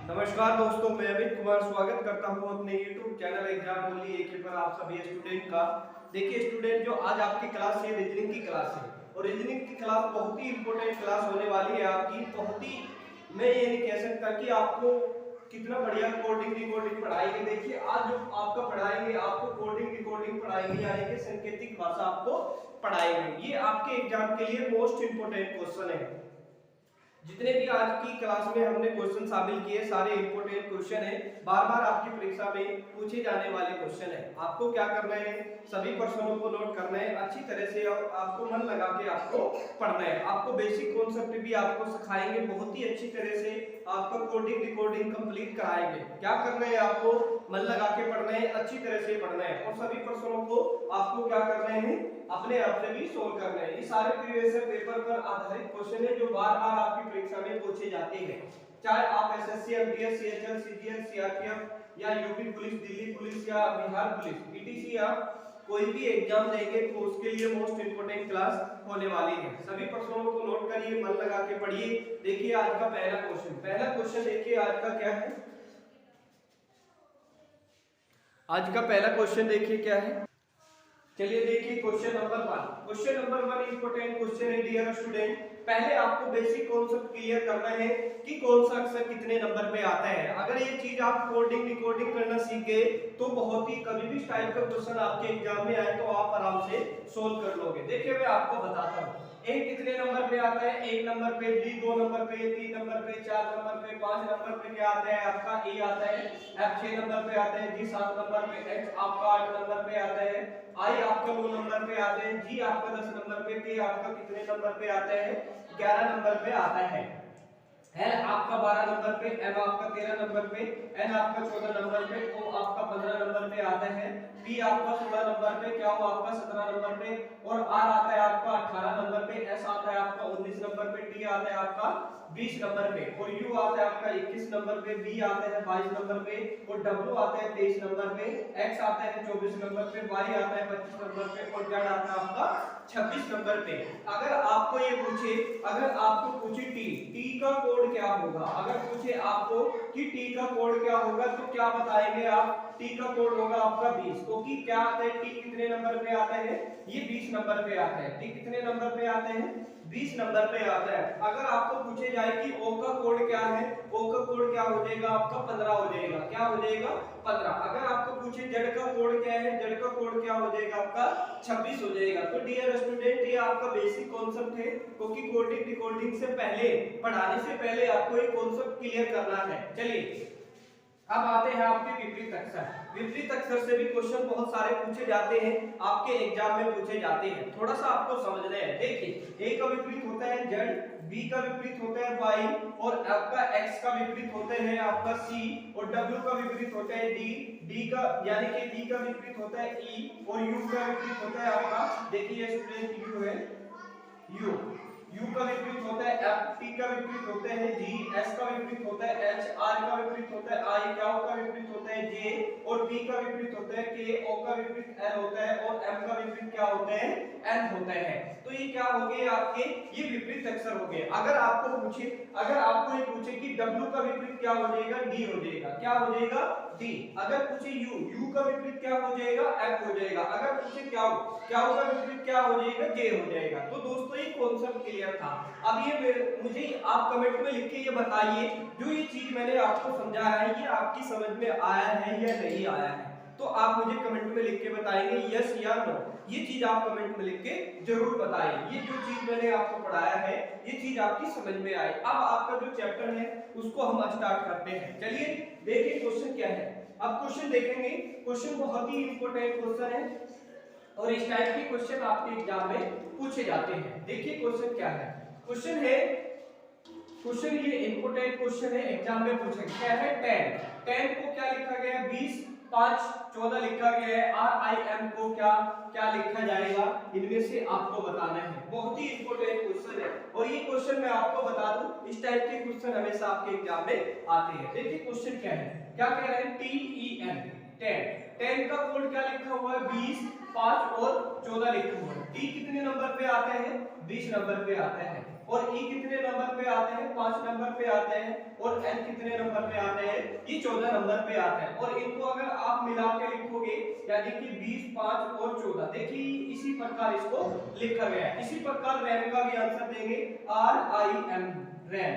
नमस्कार दोस्तों, मैं अमित कुमार स्वागत करता हूं अपने YouTube चैनल एग्जाम ओनली एक पर आप सभी स्टूडेंट का। देखिए स्टूडेंट, जो आज आपकी क्लास है रीजनिंग की क्लास है और रीजनिंग की क्लास बहुत ही इंपॉर्टेंट क्लास होने वाली है आपकी। बहुत ही, मैं ये नहीं कह सकता कि आपको कितना बढ़िया कोडिंग डिकोडिंग पढ़ाएंगे। देखिए आज जो आपका पढ़ाएंगे, आपको कोडिंग डिकोडिंग पढ़ाएंगे, यानी कि सांकेतिक भाषा आपको पढ़ाएंगे। ये आपके एग्जाम के लिए मोस्ट इंपोर्टेंट क्वेश्चन है। जितने भी आज की क्लास में हमने क्वेश्चन शामिल किए सारे इंपोर्टेंट क्वेश्चन है, बार बार आपकी परीक्षा में पूछे जाने वाले क्वेश्चन है। आपको क्या करना है, सभी प्रश्नों को नोट करना है अच्छी तरह से और आपको मन लगा के आपको पढ़ना है। आपको बेसिक कॉन्सेप्ट भी आपको सिखाएंगे बहुत ही अच्छी तरह से, आपका कोडिंग डिकोडिंग कंप्लीट कराएंगे। क्या करना है, आपको मन लगा के पढ़ना है, अच्छी तरह से पढ़ना है और सभी प्रश्नों को आपको क्या करना है, अपने आप से भी सोल्व करना है। ये सारे प्रीवियस पेपर पर आधारित क्वेश्चन है जो बार बार आपकी परीक्षा में पूछे जाते हैं। चाहे आप SSC, MTS, CHL, CGL, CRPF या यूपी पुलिस, दिल्ली पुलिस या बिहार पुलिस, पीटीसी या कोई भी एग्जाम देंगे तो उसके लिए मोस्ट इंपोर्टेंट क्लास होने वाली है। सभी प्रश्नों को नोट करिए, मन लगा के पढ़िए। देखिए आज का पहला क्वेश्चन देखिए आज का क्या है। आज का पहला क्वेश्चन देखिए क्या है। चलिए देखिए क्वेश्चन नंबर 1 इंपोर्टेंट क्वेश्चन है डियर स्टूडेंट। पहले आपको बेसिक कॉन्सेप्ट क्लियर करना है कि कौन सा अक्षर कितने नंबर पे आता है। अगर ये चीज आप कोडिंग डिकोडिंग करना सीख गए तो बहुत ही कभी भी इस टाइप का क्वेश्चन आपके एग्जाम में आए तो आप आराम से सोल्व कर लोगे। देखिए मैं आपको बताता हूँ, ए कितने नंबर पे आता है, 1 नंबर पे, बी 2 नंबर पे, 3 नंबर पे, 4 नंबर पे, 5 नंबर पे क्या आता है आपका, ए आता है, एफ 6 नंबर पे आता है, जी 7 नंबर पे, एच आपका 8 नंबर पे आता है, आई आपका 9 नंबर पे आते हैं, जी आपका 10 नंबर पे, के आपका कितने नंबर पे आता है, 11 नंबर पे आता है, एल आपका 12 नंबर पे, एम आपका 13 नंबर पे, एन आपका 14 नंबर पे, ओ आपका 15 नंबर पे आता है, पी आपका 16 नंबर पे, क्या हो आपका 17 नंबर पे और आर आता है आपका 18 नंबर पे, एस आता है आपका 19 नंबर पे, टी आता है आपका 20 नंबर पे और यू आता है आपका 21 नंबर पे, बी आता है 22 नंबर पे और डब्ल्यू आता है 23 नंबर पे, एक्स आता है 24 नंबर पे, वाई आता है 25 नंबर पे और जेड आता है आपका 26 नंबर पे। अगर आपको ये पूछे, अगर आपको पूछे टी का कोड क्या होगा, अगर पूछे आपको कि टी का कोड क्या होगा तो क्या बताएंगे आप, टी का कोड होगा आपका 20। क्योंकि क्या आता है, टी कितने नंबर पे आता है, ये 20 नंबर पे आता है। टी कितने नंबर पे आते हैं, 20 नंबर पे आता है। अगर आपको पूछे जाए कि ओ का कोड क्या है, ओ का कोड क्या हो जाएगा आपका 15 हो जाएगा, क्या हो जाएगा 15। अगर आपको पूछे जेड का कोड क्या है, जेड का कोड क्या हो जाएगा आपका 26 हो जाएगा। तो डियर स्टूडेंट ये आपका बेसिक कॉन्सेप्ट है, क्योंकि कोडिंग डिकोडिंग से पहले, पढ़ाने से पहले आपको ये कॉन्सेप्ट क्लियर करना है। चलिए अब आते हैं आपके विपरीत अक्षर। विपरीत अक्षर से भी क्वेश्चन बहुत सारे पूछे जाते हैं, आपके एग्जाम में पूछे जाते हैं, थोड़ा सा आपको समझना है। देखिए ए का विपरीत होता है जेड, बी का विपरीत होता है वाई और आपका एक्स का विपरीत होता है आपका सी और डब्ल्यू का विपरीत होता है डी, डी का यानी कि डी का विपरीत होता है ई और यू का विपरीत होता है आपका, देखिए स्टूडेंट यू है, यू यू का विपरीत होता है एफ, टी का विपरीत होता है जी, एस का विपरीत होता है एच, आर का विपरीत होता है आई, क्या का विपरीत होता है जे और पी का विपरीत होता है के, ओ का विपरीत एल होता है और एम का विपरीत क्या होता है, एन होता है। तो ये क्या हो गए आपके, ये विपरीत अक्षर हो गए। अगर आपको पूछे, अगर आपको ये पूछे कि डब्ल्यू का विपरीत क्या हो जाएगा, डी हो जाएगा, क्या हो जाएगा डी। अगर पूछे यू, यू का विपरीत क्या हो जाएगा, एफ हो जाएगा। अगर पूछे क्या का विपरीत क्या हो जाएगा, जे हो जाएगा। तो दोस्तों ये कॉन्सेप्ट क्लियर था। अब ये मुझे आप कमेंट में लिख के ये बताइए, जो ये चीज मैंने आपको समझाया है ये आपकी समझ में आया है या नहीं आया है। तो आप मुझे कमेंट में लिख के बताएंगे यस या नो। ये चीज आप कमेंट में लिख के जरूर बताइए, ये जो चीज मैंने आपको पढ़ाया है ये चीज आपकी समझ में आई। अब आपका जो चैप्टर है उसको हम स्टार्ट करते हैं। चलिए देखिए क्वेश्चन क्या है। अब क्वेश्चन देखेंगे, क्वेश्चन बहुत ही इंपॉर्टेंट क्वेश्चन है और इस टाइप के क्वेश्चन आपके एग्जाम में पूछे जाते हैं। देखिए क्वेश्चन क्या है, क्वेश्चन है, क्वेश्चन ये इंपोर्टेंट क्वेश्चन है, एग्जाम में पूछेंगे। क्या है 10, 10 को क्या लिखा गया है, 20, 5, 14 लिखा गया है। आर आई एम को क्या क्या लिखा जाएगा, इनमें से आपको बताना है। बहुत ही इंपोर्टेंट क्वेश्चन है और ये क्वेश्चन मैं आपको बता दूं, इस टाइप के क्वेश्चन हमेशा आपके एग्जाम में आते हैं। देखिए क्वेश्चन क्या है, क्या कह रहे हैं, टी ई एन 10, 10 का कोड क्या लिखा हुआ है, 20, 5 और 14 लिखा हुआ है। डी कितने नंबर पे आते हैं, 20 नंबर पे आता है। और E कितने नंबर पे आते हैं? 5 नंबर पे आते हैं। और N कितने नंबर पे आते हैं? ये 14 नंबर पे आते हैं। और इनको अगर आप मिला के लिखोगे यानी कि 20, 5 और 14, देखिए इसी प्रकार इसको लिखा गया है। इसी प्रकार रैम का भी आंसर देंगे, RIM रैम।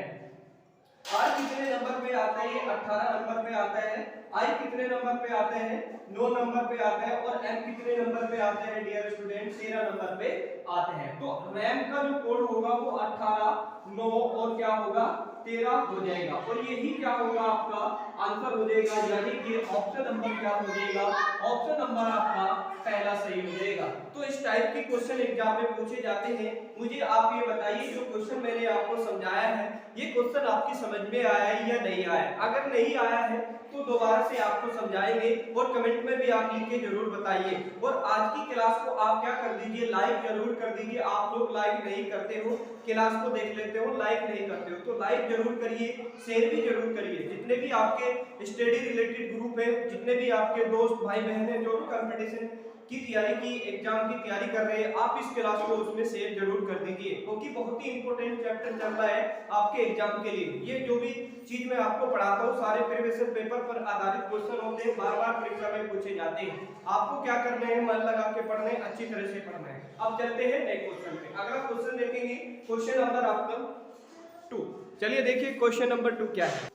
R कितने नंबर पे आता है? ये 18 नंबर पे आता है। I कितने नंबर पे आते हैं? 9 नंबर पे आते हैं। और M कितने नंबर पे आते हैं डियर स्टूडेंट? 13 नंबर पे आते हैं। तो रैम का जो कोड होगा वो 18, 9 और क्या होगा? 13 हो जाएगा। और यही क्या होगा? आपका आंसर हो जाएगा, यानी कि ऑप्शन नंबर क्या हो जाएगा? ऑप्शन नंबर आपका पहला सही हो जाएगा। तो इस टाइप के क्वेश्चन एग्जाम में पूछे जाते हैं। मुझे आप ये बताइए, जो क्वेश्चन मैंने आपको समझाया है ये क्वेश्चन आपकी समझ में आया है या नहीं आया? अगर नहीं आया है तो दोबारा से आपको समझाएंगे और कमेंट में भी आप लिख के जरूर बताइए। और आज की क्लास को आप क्या कर दीजिए, लाइक जरूर कर दीजिए। आप लोग लाइक नहीं करते हो, क्लास को देख लेते हो, लाइक नहीं करते हो, तो लाइक जरूर करिए, शेयर भी जरूर करिए। जितने भी आपके स्टडी रिलेटेड ग्रुप है, जितने भी आपके दोस्त भाई बहन है जो भी कंपटीशन की तैयारी की, एग्जाम की तैयारी कर रहे हैं, आप इस क्लास को उसमें शेयर जरूर कर दीजिए, क्योंकि बहुत ही इंपॉर्टेंट चैप्टर चल रहा है आपके एग्जाम के लिए। ये जो भी चीज मैं आपको पढ़ाता हूँ सारे प्रीवियस पेपर पर आधारित क्वेश्चन होते हैं, बार बार परीक्षा में पूछे जाते हैं। आपको क्या करना है? मन लगा के पढ़ना है, अच्छी तरह से पढ़ना है। अब चलते हैं नेक्स्ट क्वेश्चन पे। अगला क्वेश्चन देखेंगे, क्वेश्चन नंबर आपका 2। चलिए देखिए क्वेश्चन नंबर 2 क्या है।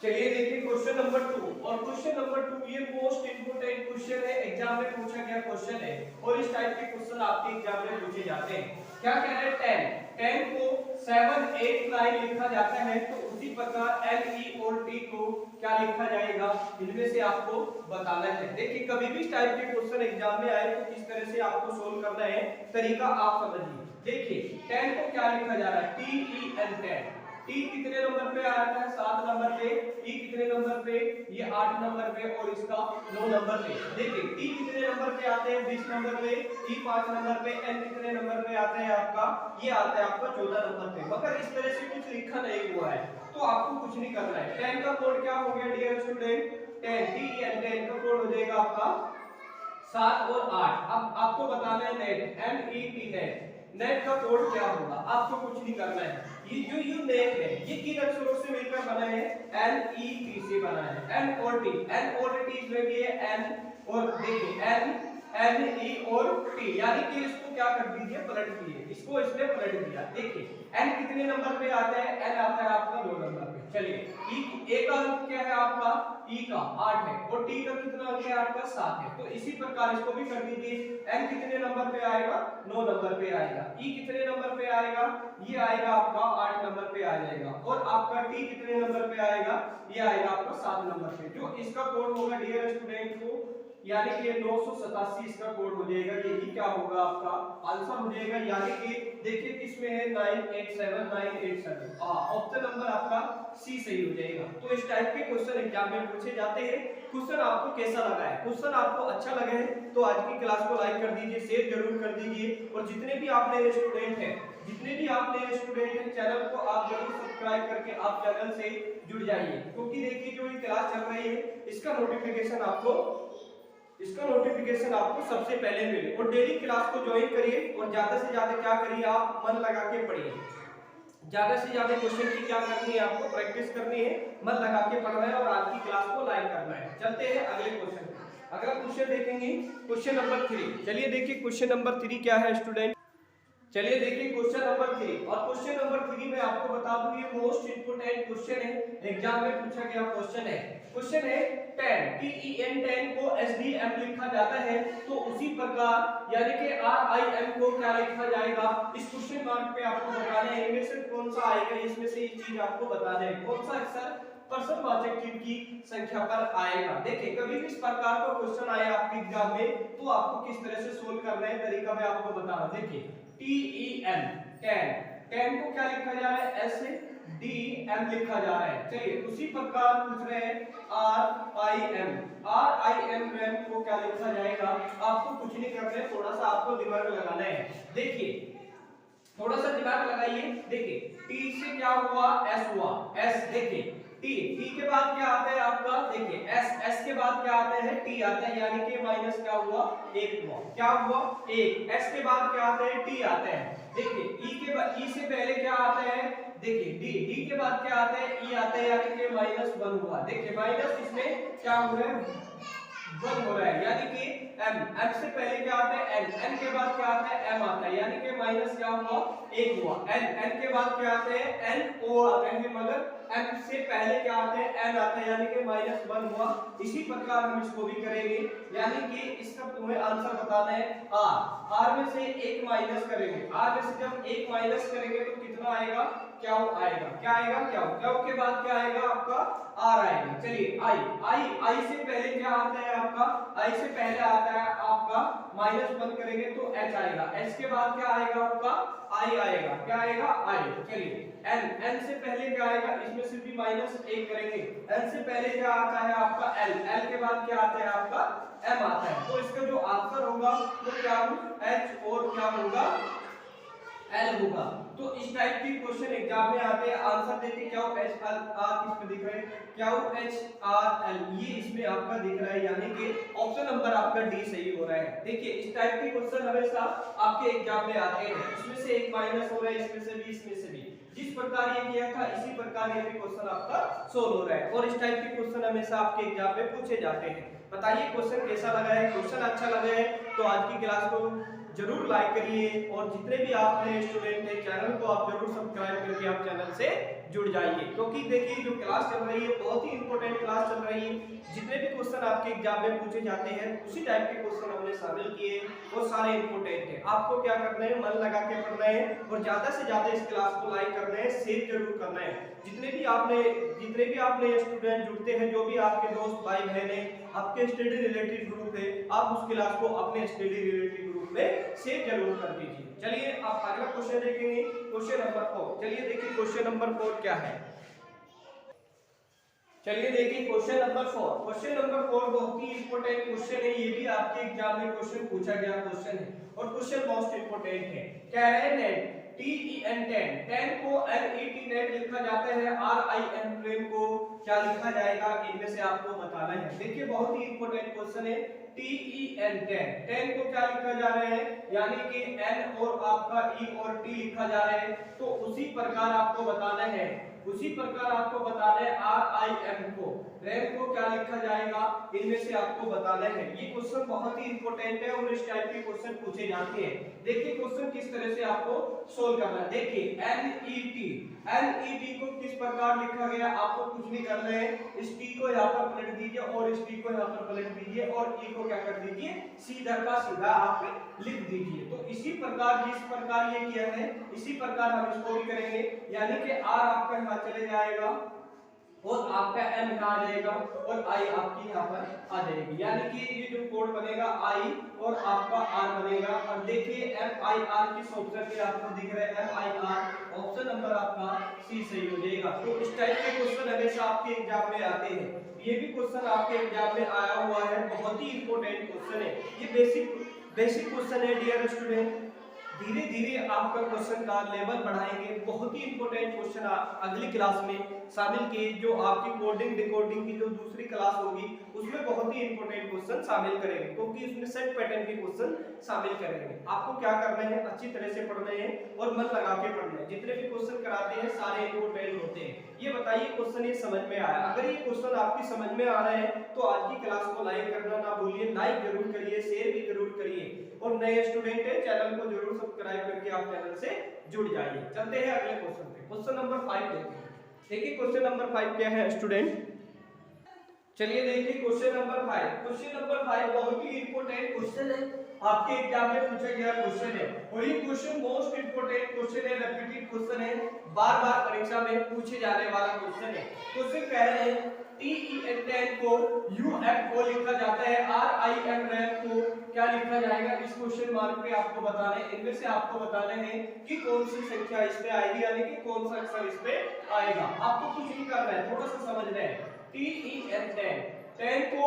चलिए देखिए क्वेश्चन नंबर 2। और क्वेश्चन नंबर 2 ये मोस्ट इंपोर्टेंट क्वेश्चन है, एग्जाम में पूछा गया क्वेश्चन है। और इस टाइप के क्वेश्चन आपके एग्जाम में पूछे जाते हैं। क्या कह रहे हैं? 10 को 7, 8 लाइन लिखा जाता है, तो उसी प्रकार N, E और T को क्या लिखा जाएगा? इनमें से आपको बताना है। देखिए कभी भी इस टाइप के क्वेश्चन एग्जाम में आए तो किस तरह से आपको सोल्व करना है, तरीका आप समझिए। देखिए 10 को क्या लिखा जा रहा है? TEN 10। T कितने नंबर पे आ रहा है? 7 नंबर पे। E कितने नंबर पे? ये 8 नंबर पे। और इसका 9 नंबर पे। देखिए T कितने नंबर पे आते हैं? 20 नंबर पे। E 5 नंबर पे। N कितने नंबर पे आते हैं आपका? ये आता है आपका 14 नंबर पे। मगर इस तरह से कुछ लिखा नहीं हुआ है, तो आपको कुछ नहीं करना है। 10 का कोड क्या हो गया डियर स्टूडेंट? 10 TEN 10 का कोड हो जाएगा आपका 7 और 8। अब आपको बताना है नेट, NET नेट। नेट का कोड क्या होगा? आपको कुछ नहीं करना है। ये नेट है, ये किन अक्षरों से मिलकर बना है? NET से बना है। N और T, N और T इसमें भी है N, और देखिए N, NE और T, यानी कि इसको क्या कर दीजिए? पलट दिए, इसको इसने पलट दिया। देखिए N कितने नंबर पे आता है? N आता है आपका 2 नंबर पे। चलिए E का अंक क्या है आपका? E का 8 है। और T का कितना अंक है आपका? 7 है। तो इसी प्रकार इसको भी कर दीजिए। N कितने नंबर पे आएगा? 9 नंबर पे आएगा। E कितने नंबर पे आएगा? ये आएगा आपका 8 नंबर पे आ जाएगा। और आपका T कितने नंबर पे आएगा? ये आएगा आपका 7 नंबर पे। जो इसका कोड होगा डियर स्टूडेंट को, यानी कि 987 इसका कोड हो जाएगा। यही क्या होगा? आपका आंसर हो जाएगा। यानी कि देखिए किसमें है? 987, 987। ऑप्शन नंबर आपका सी सही हो जाएगा। तो इस टाइप के क्वेश्चन एग्जाम में पूछे जाते हैं। क्वेश्चन आपको कैसा लगा है? क्वेश्चन आपको अच्छा लगे है तो आज की क्लास को लाइक कर दीजिए, शेयर जरूर कर दीजिए। और जितने भी आप नए स्टूडेंट हैं, चैनल को आप जरूर सब्सक्राइब करके आप चैनल से जुड़ जाइए, क्योंकि देखिए जो ये क्लास चल रही है इसका नोटिफिकेशन आपको सबसे पहले मिले। और डेली क्लास को ज्वाइन करिए और ज्यादा से ज्यादा क्या करिए? आप मन लगा के पढ़िए। ज्यादा से ज्यादा क्वेश्चन की क्या करनी है? आपको प्रैक्टिस करनी है, मन लगा के पढ़ना है और आज की क्लास को लाइक करना है। चलते हैं अगले क्वेश्चन पे। अगला क्वेश्चन देखेंगे क्वेश्चन नंबर 3। चलिए देखिए क्वेश्चन नंबर 3 क्या है स्टूडेंट। चलिए देखिए क्वेश्चन नंबर 3। और क्वेश्चन नंबर 3 में आपको बता दूं ये मोस्ट इंपोर्टेंट क्वेश्चन है, एग्जाम में पूछा गया क्वेश्चन है। क्वेश्चन है 10 10 को SDM लिखा जाता है, तो उसी प्रकार यानी कि RIM को क्या लिखा जाएगा? इस क्वेश्चन मार्क पे आपको बताना है इनमें से कौन सा आएगा। इसमें से एक चीज आपको बताना है, कौन सा अक्षर पर्सनवाचक चिन्ह की संख्या पर आएगा। देखिए कभी भी इस प्रकार का क्वेश्चन आए आपके एग्जाम में तो आपको किस तरह से सोल्व करना है, तरीका मैं आपको बता रहा हूं। देखिए TEN 10 को क्या लिखा जा रहा है? SDM लिखा जा रहा है। चलिए उसी प्रकार पूछ रहे हैं RIM को क्या लिखा जाएगा? आपको कुछ नहीं करना है, थोड़ा सा आपको दिमाग लगाना है। देखिए थोड़ा सा दिमाग लगाइए। देखिए T से क्या हुआ? S हुआ। S देखिए टी, टी के बाद क्या आता है आपका, देखिए एस, एस के बाद क्या आता है, टी आता है, यानी कि माइनस क्या हुआ, एक हुआ, क्या हुआ, एक। एस के बाद क्या आता है, टी आता है। देखिए ई के बाद, ई से पहले क्या आता है, देखिए डी, डी के बाद क्या आता है, ई आता है, यानी कि माइनस वन हुआ। देखिए माइनस इसमें क्या हुआ है, वन हो रहा है, यानी कि m, m से पहले क्या आता है n, n के बाद क्या आता है m आता है, यानी कि माइनस क्या हुआ, एक हुआ। n, n के बाद क्या आते हैं n o आते हैं, मगर m से पहले क्या आते हैं n आता है, यानी कि माइनस वन हुआ। इसी प्रकार हम इसको भी करेंगे, यानी कि इसका तुम्हें आंसर बताना है r, r में से एक माइनस करेंगे, r में से जब एक माइनस करेंगे तो कितना आएगा, क्या आएगा, क्या आएगा, क्या के बाद क्या आएगा आपका r आएगा। चलिए i, i, i से पहले क्या आता है आपका, i से पहले आता है आपका माइनस वन करेंगे तो h आएगा, h के बाद क्या आएगा आपका i आएगा, क्या आएगा i। चलिए n, n से पहले क्या आएगा, इसमें से भी माइनस एक करेंगे, n से पहले क्या आता है आपका l, l के बाद क्या आता है आपका m आता है। तो इसका जो आंसर होगा वो क्या होगा, h और क्या होगा, L होगा। तो इस टाइप के क्वेश्चन एग्जाम में आते हैं, आंसर देखिए क्या हो, एच आर आर किस पे दिख रहा है, क्या हो एच आर एल, ये इसमें आपका दिख रहा है, यानी कि ऑप्शन नंबर आपका डी सही हो रहा है। देखिए इस टाइप के क्वेश्चन हमेशा आपके एग्जाम में आते हैं, इसमें से एक माइनस हो रहा है, इसमें से भी, इसमें से भी, जिस प्रकार ये किया था इसी प्रकार ये भी क्वेश्चन आपका सोल्व हो रहा है, और इस टाइप के क्वेश्चन हमेशा आपके एग्जाम में पूछे जाते हैं। बताइए क्वेश्चन कैसा लगा है, क्वेश्चन अच्छा लगा है तो आज की क्लास को जरूर लाइक करिए, और जितने भी आपने स्टूडेंट हैं चैनल को आप जरूर सब्सक्राइब करके आप चैनल से जुड़ जाइए, क्योंकि देखिए जो क्लास चल रही है बहुत ही इंपॉर्टेंट क्लास चल रही है। जितने भी क्वेश्चन आपके एग्जाम में पूछे जाते हैं उसी टाइप के क्वेश्चन हमने शामिल किए, वो सारे इंपॉर्टेंट हैं। आपको क्या करना है, मन लगा के पढ़ना है, और ज्यादा से ज्यादा इस क्लास को लाइक करना है, शेयर जरूर करना है। जितने भी आपने स्टूडेंट जुड़ते हैं, जो भी आपके दोस्त भाई बहन है, आपके स्टडी रिलेटेड ग्रुप है, आप उस क्लास को अपने स्टडी रिलेटेड ग्रुप में शेयर जरूर कर दीजिए। चलिए आप अगला क्वेश्चन देखेंगे, क्वेश्चन नंबर 4। चलिए देखिए क्वेश्चन नंबर 4 क्या है। चलिए देखिए क्वेश्चन नंबर 4। क्वेश्चन नंबर 4 बहुत ही इंपॉर्टेंट क्वेश्चन है, ये भी आपके एग्जाम में क्वेश्चन पूछा गया क्वेश्चन है, और क्वेश्चन मोस्ट इंपॉर्टेंट है। कह रहे हैं नेट, TEN 10 को NET नेट लिखा जाता है, RIN फ्रेम को क्या लिखा जाएगा, इनमें से आपको बताना है। देखिए बहुत ही इंपॉर्टेंट क्वेश्चन है। TEN 10 को क्या लिखा जा रहा है, यानी कि N और आपका E और T लिखा जा रहा है, तो उसी प्रकार आपको बताना है, उसी प्रकार आपको बताना है RIM को, रैम को क्या लिखा जाएगा, इनमें से आपको बताना है। ये क्वेश्चन बहुत ही इंपॉर्टेंट है, और इस टाइप के क्वेश्चन पूछे जाते हैं। देखिए क्वेश्चन किस तरह से आपको सोल्व करना है। देखिए NET को किस प्रकार लिखा गया, आपको कुछ नहीं करना है, इस T को यहाँ पर पलट दीजिए, और इस T को यहाँ पर पलट दीजिए, और E को क्या कर दीजिए, सीधा का सीधा आप लिख दीजिए। तो इसी प्रकार जिस प्रकार ये किया है, इसी प्रकार हम इसको भी करेंगे, यानी कि R आपका यहाँ चले जाएगा, और आपका M यहाँ आ जाएगा, और I आपकी यहाँ पर आ जाएगी, यानी कि ये जो कोड बनेगा I और आपका R बनेगा। और देखिए MIR किस ऑप्शन पे आपको दिख रहा है, MIR ऑप्शन नंबर आपका C सही हो जाएगा। तो इस टाइप के क्वेश्चन हमेशा आपके एग्जाम में आते हैं, ये भी क्वेश्चन आपके एग्जाम में आया हुआ है, बहुत ही इंपॉर्टेंट क्वेश्चन है, ये बेसिक क्वेश्चन है डियर स्टूडेंट। धीरे धीरे आपका क्वेश्चन का लेवल बढ़ाएंगे, बहुत ही इंपॉर्टेंट क्वेश्चन अगली क्लास में शामिल किए, जो आपकी कोडिंग डिकोडिंग की जो दूसरी क्लास होगी उसमें बहुत ही इंपॉर्टेंट क्वेश्चन शामिल करेंगे, क्योंकि उसमें सेट पैटर्न के क्वेश्चन शामिल करेंगे। आपको क्या करना है, अच्छी तरह से पढ़ना है और मन लगा के पढ़ना है। जितने भी क्वेश्चन कराते हैं सारे इंपॉर्टेंट होते हैं। ये बताइए क्वेश्चन ये समझ में आया, अगर ये क्वेश्चन आपकी समझ में आ रहे हैं तो आज की क्लास को लाइक करना ना भूलिए, लाइक जरूर करिए, शेयर भी जरूर करिए, और नए स्टूडेंट है चैनल को जरूर सब्सक्राइब करके आप चैनल से जुड़ जाइए। चलते हैं अगले क्वेश्चन पे, क्वेश्चन नंबर 5 देखते हैं। देखिए क्वेश्चन नंबर 5 क्या है स्टूडेंट। चलिए देखिए क्वेश्चन नंबर 5। क्वेश्चन नंबर 5 बहुत ही इंपॉर्टेंट क्वेश्चन है, आपके एग्जाम में पूछा गया क्वेश्चन है, और ये क्वेश्चन मोस्ट इंपॉर्टेंट क्वेश्चन है, रिपीटेड क्वेश्चन है, बार बार परीक्षा में पूछे जाने वाला क्वेश्चन है। क्वेश्चन कह रहे हैं TEN 10 को UFO लिखा जाता है, RIM रैम को क्या लिखा जाएगा, इस क्वेश्चन मार्क पे आपको बताना है। इनमें से आपको बताना है कि कौन सी संख्या इस पे आएगी, यानी कि कौन सा अक्षर इस पे आएगा। आपको कुछ नहीं करना है, थोड़ा सा समझना है। TEN 10 को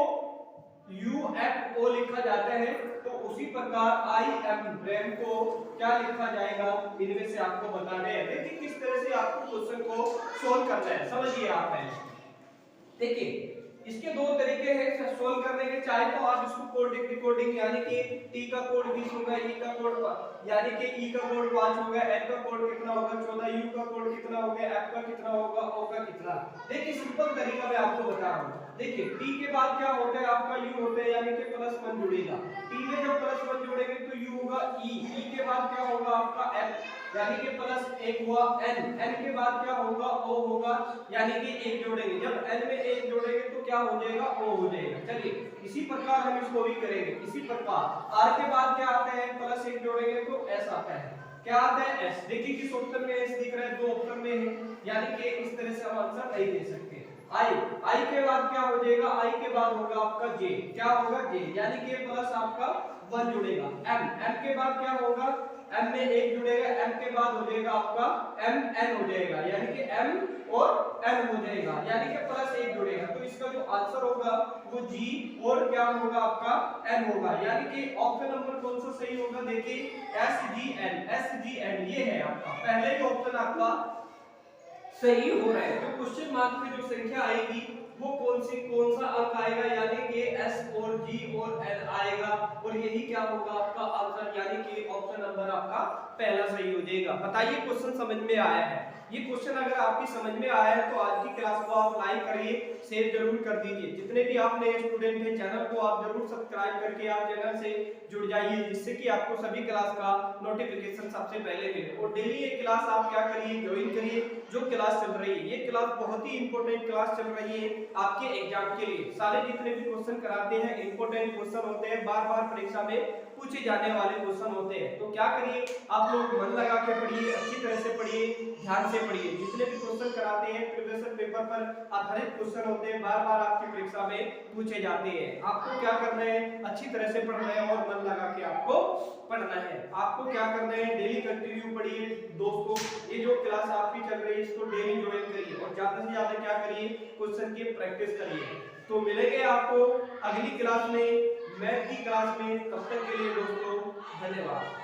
UFO लिखा जाता है, तो उसी प्रकार IM रैम को क्या लिखा जाएगा, इनमें से आपको बताना है। देखिए किस तरह से आपको क्वेश्चन को सोल्व करना है, समझिए आप पहले। देखिए इसके दो तरीके हैं सोल्व करने के, चाहे तो आप इसको कोडिंग डिकोडिंग यानी कि टी का कोड 20 होगा, ई का कोड यानी कि ई का कोड 5 होगा, एन का कोड कितना होगा 14, यू का कोड कितना होगा, एफ का कितना होगा, ओ का कितना। देखिए सिंपल तरीका मैं आपको बता रहा हूं। देखिए टी के बाद क्या होता है आपका यू होता है यानी कि +1 जुड़ेगा, टी में जब +1 जोड़ेंगे तो यू होगा ई, ई के बाद क्या होगा आपका एफ यानी कि +1 हुआ, n n के बाद क्या होगा o होगा यानी कि 1 जोड़ेंगे, जब n में 1 जोड़ेंगे तो क्या हो जाएगा o हो जाएगा। चलिए इसी प्रकार हम इसको भी करेंगे। इसी प्रकार r के बाद क्या आता है +1 जोड़ेंगे तो s आता है, क्या आता है s। देखिए किस ऑप्शन में s दिख रहा है, दो ऑप्शन में है यानी कि इस तरह से हम आंसर नहीं दे सकते। i के बाद क्या हो जाएगा, i के बाद होगा आपका j, क्या होगा j यानी कि प्लस आपका 1 जुड़ेगा। m के बाद क्या होगा, m में 1 जुड़ेगा, m के बाद हो जाएगा आपका m n हो जाएगा यानी कि m और n हो जाएगा यानी कि +1 जुड़ेगा। तो इसका जो आंसर होगा वो g और क्या होगा आपका n होगा यानी कि ऑप्शन नंबर कौन सा सही होगा, देखिए SGN ये है आपका पहले ही ऑप्शन आपका सही हो रहा है। तो क्वेश्चन मार्क में जो संख्या आएगी वो कौन सा अंक आएगा यानी कि s और g और n आएगा और यही क्या होगा आपका आंसर यानी कि ऑप्शन नंबर आपका पहला सही हो जाएगा। बताइए क्वेश्चन समझ में आया है? ये क्वेश्चन अगर आपकी समझ में आया है तो आज की क्लास को आप लाइक करिए, शेयर जरूर कर दीजिए। जितने भी आप नए स्टूडेंट हैं चैनल को आप जरूर सब्सक्राइब करके आप चैनल से जुड़ जाइए जिससे कि आपको सभी क्लास का नोटिफिकेशन सबसे पहले मिले। और डेली ये क्लास आप क्या करिए, ज्वाइन करिए जो क्लास चल रही है। ये क्लास बहुत ही इंपॉर्टेंट क्लास चल रही है आपके एग्जाम के लिए। सारे जितने भी क्वेश्चन कराते हैं इंपॉर्टेंट क्वेश्चन होते हैं, बार बार परीक्षा में पूछे जाने वाले क्वेश्चन होते हैं। तो क्या करिए आप लोग मन लगा के पढ़िए, अच्छी तरह से पढ़िए, ध्यान से पढ़िए। जितने भी क्वेश्चन कराते हैं प्रीवियस पेपर पर आधारित क्वेश्चन होते हैं, बार बार आपकी परीक्षा में पूछे जाते हैं। आपको क्या करना है, अच्छी तरह से पढ़ना है और मन लगा के आपको पढ़ना है। आपको क्या करना है, डेली कंटिन्यू पढ़िए दोस्तों। ये जो क्लास आपकी चल रही है इसको डेली ज्वाइन करिए और ज्यादा से ज्यादा क्या करिए, क्वेश्चन की प्रैक्टिस करिए। तो मिलेंगे आपको अगली क्लास में, मैथ की क्लास में। तब तक के लिए दोस्तों धन्यवाद।